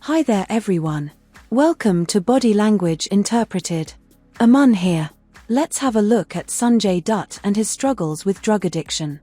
Hi there everyone. Welcome to Body Language Interpreted. Aman here. Let's have a look at Sanjay Dutt and his struggles with drug addiction.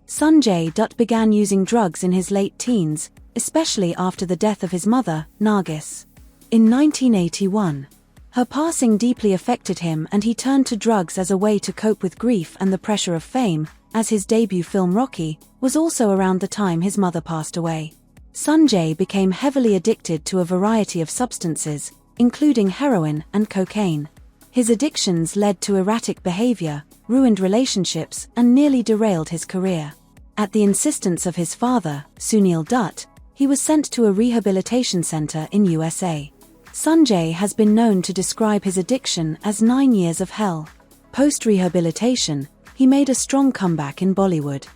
Sanjay Dutt began using drugs in his late teens, especially after the death of his mother, Nargis. In 1981, her passing deeply affected him and he turned to drugs as a way to cope with grief and the pressure of fame, as his debut film Rocky was also around the time his mother passed away. Sanjay became heavily addicted to a variety of substances, including heroin and cocaine. His addictions led to erratic behavior, ruined relationships, and nearly derailed his career. At the insistence of his father, Sunil Dutt, he was sent to a rehabilitation center in USA. Sanjay has been known to describe his addiction as 9 years of hell. Post-rehabilitation, he made a strong comeback in Bollywood.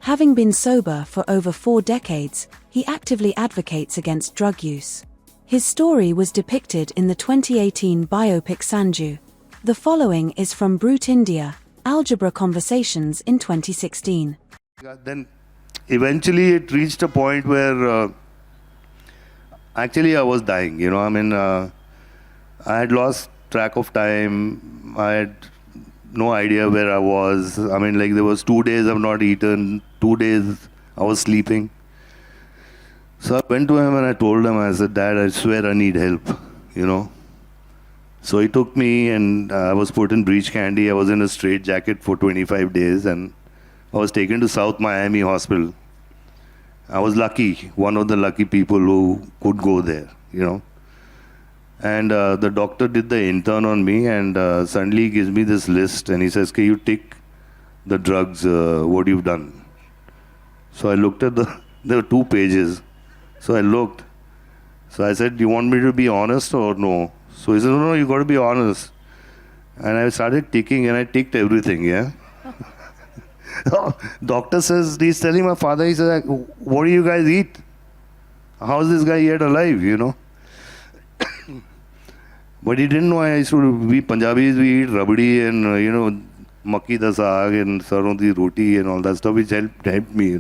Having been sober for over 4 decades, he actively advocates against drug use. His story was depicted in the 2018 biopic Sanjay. The following is from Brute India, Algebra Conversations in 2016. Then eventually it reached a point where actually I was dying, I had lost track of time. I had no idea where I was. There was 2 days I've not eaten, 2 days I was sleeping. So I went to him and I told him, I said, Dad, I swear I need help, So he took me and I was put in breech candy. I was in a straitjacket for 25 days and I was taken to South Miami Hospital. I was lucky, one of the lucky people who could go there, And the doctor did the intern on me and suddenly he gives me this list and he says, can you tick the drugs, what you've done? So I looked at there were 2 pages. So I looked. So I said, do you want me to be honest or no? So he said, no, you got to be honest. And I started ticking and I ticked everything, yeah? Doctor says, he's telling my father, he says, what do you guys eat? How is this guy yet alive, But he didn't know we Punjabis, we eat rabdi and, makki da saag and sarson di roti and all that stuff, which helped me,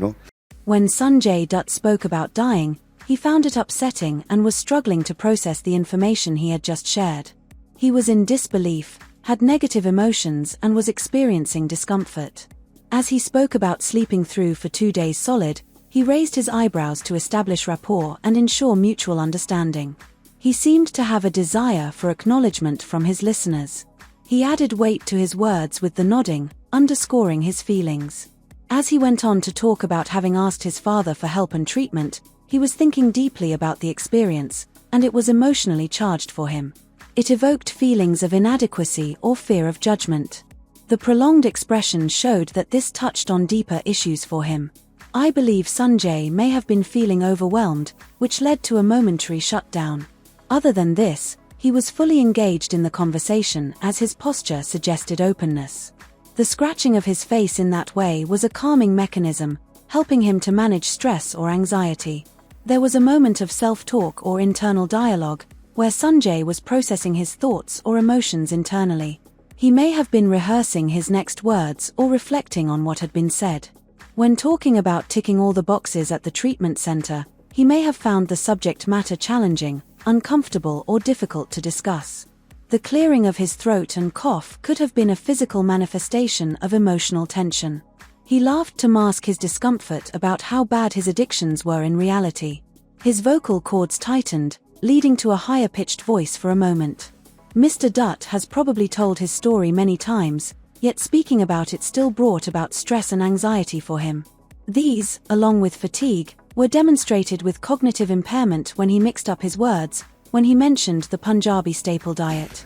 When Sanjay Dutt spoke about dying, he found it upsetting and was struggling to process the information he had just shared. He was in disbelief, had negative emotions and was experiencing discomfort. As he spoke about sleeping through for 2 days solid, he raised his eyebrows to establish rapport and ensure mutual understanding. He seemed to have a desire for acknowledgement from his listeners. He added weight to his words with the nodding, underscoring his feelings. As he went on to talk about having asked his father for help and treatment, he was thinking deeply about the experience, and it was emotionally charged for him. It evoked feelings of inadequacy or fear of judgment. The prolonged expression showed that this touched on deeper issues for him. I believe Sanjay may have been feeling overwhelmed, which led to a momentary shutdown. Other than this, he was fully engaged in the conversation as his posture suggested openness. The scratching of his face in that way was a calming mechanism, helping him to manage stress or anxiety. There was a moment of self-talk or internal dialogue, where Sanjay was processing his thoughts or emotions internally. He may have been rehearsing his next words or reflecting on what had been said. When talking about ticking all the boxes at the treatment center, he may have found the subject matter challenging, uncomfortable or difficult to discuss. The clearing of his throat and cough could have been a physical manifestation of emotional tension. He laughed to mask his discomfort about how bad his addictions were in reality. His vocal cords tightened, leading to a higher-pitched voice for a moment. Mr. Dutt has probably told his story many times, yet speaking about it still brought about stress and anxiety for him. These, along with fatigue, were demonstrated with cognitive impairment when he mixed up his words, when he mentioned the Punjabi staple diet.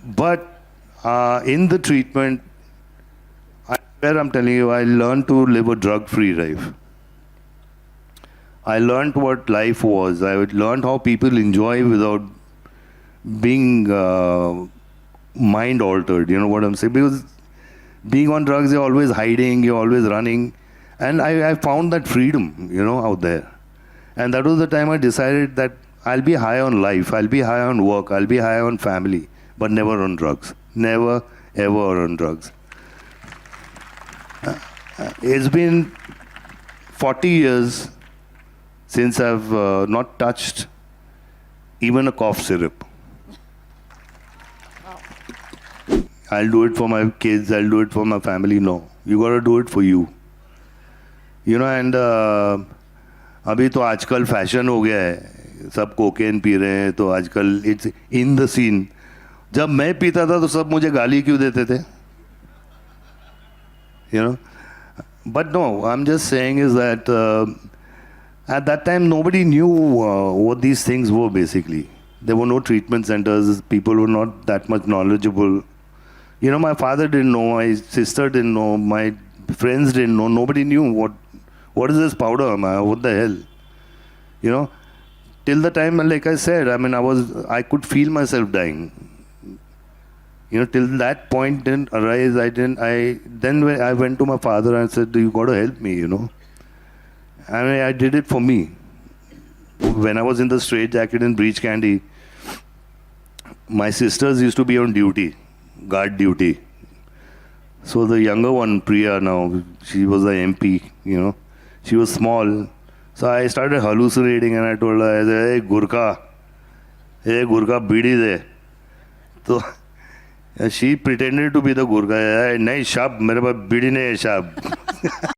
But in the treatment, I'm telling you, I learned to live a drug-free life. I learned what life was. I learned how people enjoy without being mind-altered, you know what I'm saying? Because being on drugs, you're always hiding, you're always running. And I found that freedom, out there. And that was the time I decided that I'll be high on life, I'll be high on work, I'll be high on family, but never on drugs. Never, ever on drugs. It's been 40 years since I've not touched even a cough syrup. I'll do it for my kids, I'll do it for my family. No, you got to do it for you. You know, and अभी तो आजकल fashion हो गया है, सब cocaine P रहे हैं, तो आजकल इट्स इन द सीन. जब मैं पीता था तो सब मुझे गाली क्यों देते थे? You know, but no, I'm just saying is that at that time nobody knew what these things were basically. There were no treatment centers, people were not that much knowledgeable. You know, my father didn't know, my sister didn't know, my friends didn't know, nobody knew what is this powder, man? What the hell? You know, till the time, like I said, I mean, I could feel myself dying. You know, till that point didn't arise, then when I went to my father and said, you got to help me, you know. I mean, I did it for me. When I was in the straight jacket in Breach Candy, my sisters used to be on duty, guard duty. So the younger one, Priya now, she was the MP, you know. She was small. So I started hallucinating and I told her, I said, hey Gurkha, bidi de. So she pretended to be the Gurkha. Nahi shab, mere paas bidi nahi hai shab.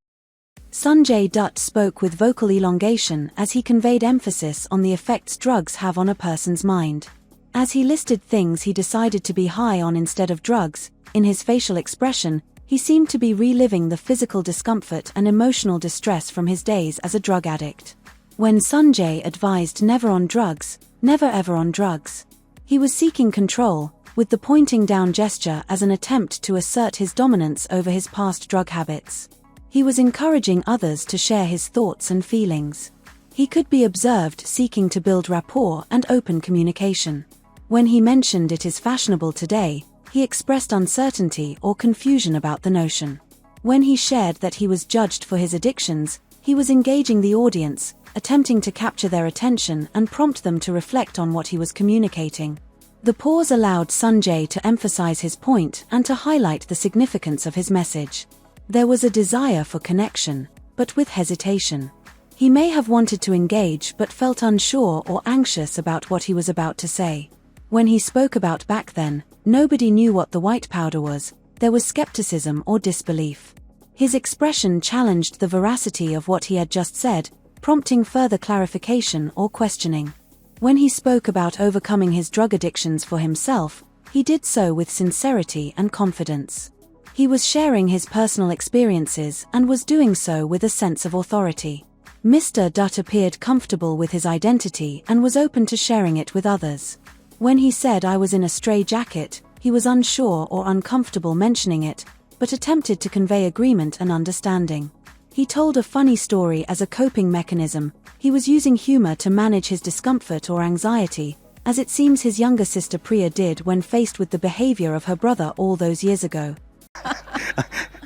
Sanjay Dutt spoke with vocal elongation as he conveyed emphasis on the effects drugs have on a person's mind. As he listed things he decided to be high on instead of drugs, in his facial expression, he seemed to be reliving the physical discomfort and emotional distress from his days as a drug addict. When Sanjay advised never on drugs, never ever on drugs, he was seeking control, with the pointing down gesture as an attempt to assert his dominance over his past drug habits. He was encouraging others to share his thoughts and feelings. He could be observed seeking to build rapport and open communication. When he mentioned it is fashionable today, he expressed uncertainty or confusion about the notion. When he shared that he was judged for his addictions, he was engaging the audience, attempting to capture their attention and prompt them to reflect on what he was communicating. The pause allowed Sanjay to emphasize his point and to highlight the significance of his message. There was a desire for connection, but with hesitation. He may have wanted to engage but felt unsure or anxious about what he was about to say. When he spoke about back then, nobody knew what the white powder was, there was skepticism or disbelief. His expression challenged the veracity of what he had just said, prompting further clarification or questioning. When he spoke about overcoming his drug addictions for himself, he did so with sincerity and confidence. He was sharing his personal experiences and was doing so with a sense of authority. Mr. Dutt appeared comfortable with his identity and was open to sharing it with others. When he said I was in a stray jacket, he was unsure or uncomfortable mentioning it, but attempted to convey agreement and understanding. He told a funny story as a coping mechanism. He was using humor to manage his discomfort or anxiety, as it seems his younger sister Priya did when faced with the behavior of her brother all those years ago.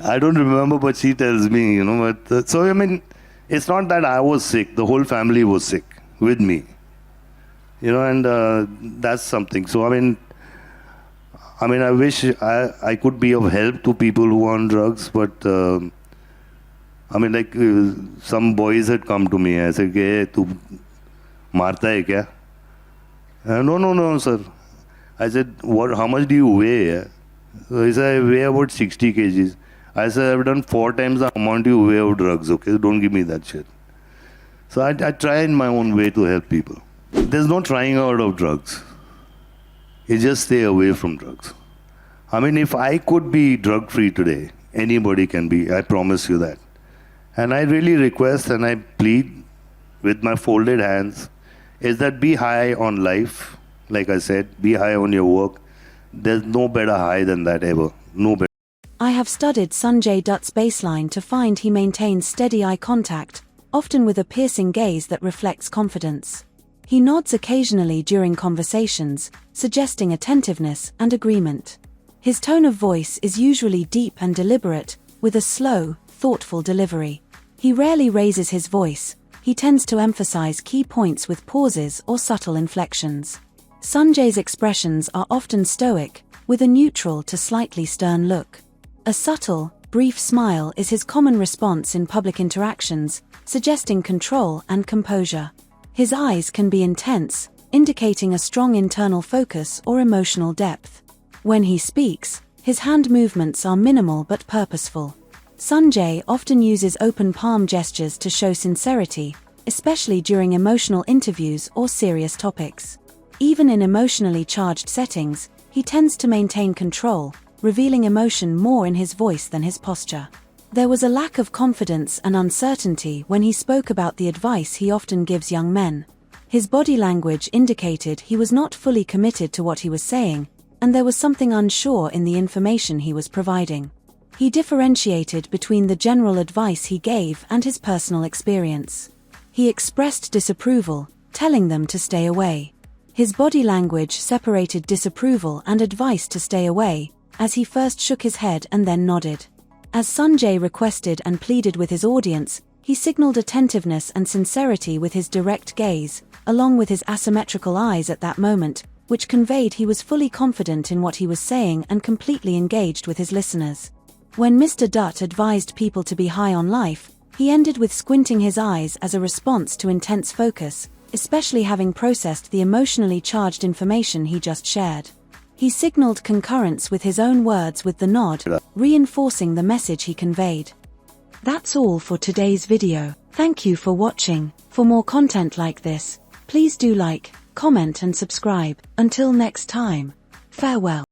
I don't remember, but she tells me, you know. But so I mean, it's not that I was sick; the whole family was sick with me, you know, and that's something. So I mean, I wish I could be of help to people who are on drugs, but I mean, like some boys had come to me. I said, "Hey, tu marta hai kya?" No, sir. I said, "What? How much do you weigh?" So he said, I weigh about 60 kgs. I said, I've done 4 times the amount you weigh of drugs, okay? Don't give me that shit. So I try in my own way to help people. There's no trying out of drugs. You just stay away from drugs. I mean, if I could be drug-free today, anybody can be, I promise you that. And I really request and I plead with my folded hands is that be high on life. Like I said, be high on your work. There's no better high than that ever. No better. I have studied Sanjay Dutt's baseline to find he maintains steady eye contact, often with a piercing gaze that reflects confidence. He nods occasionally during conversations, suggesting attentiveness and agreement. His tone of voice is usually deep and deliberate, with a slow, thoughtful delivery. He rarely raises his voice. He tends to emphasize key points with pauses or subtle inflections. Sanjay's expressions are often stoic, with a neutral to slightly stern look. A subtle, brief smile is his common response in public interactions, suggesting control and composure. His eyes can be intense, indicating a strong internal focus or emotional depth. When he speaks, his hand movements are minimal but purposeful. Sanjay often uses open palm gestures to show sincerity, especially during emotional interviews or serious topics. Even in emotionally charged settings, he tends to maintain control, revealing emotion more in his voice than his posture. There was a lack of confidence and uncertainty when he spoke about the advice he often gives young men. His body language indicated he was not fully committed to what he was saying, and there was something unsure in the information he was providing. He differentiated between the general advice he gave and his personal experience. He expressed disapproval, telling them to stay away. His body language separated disapproval and advice to stay away, as he first shook his head and then nodded. As Sanjay requested and pleaded with his audience, he signaled attentiveness and sincerity with his direct gaze, along with his asymmetrical eyes at that moment, which conveyed he was fully confident in what he was saying and completely engaged with his listeners. When Mr. Dutt advised people to be high on life, he ended with squinting his eyes as a response to intense focus, especially having processed the emotionally charged information he just shared. He signaled concurrence with his own words with the nod, reinforcing the message he conveyed. That's all for today's video. Thank you for watching. For more content like this, please do like, comment and subscribe. Until next time, farewell.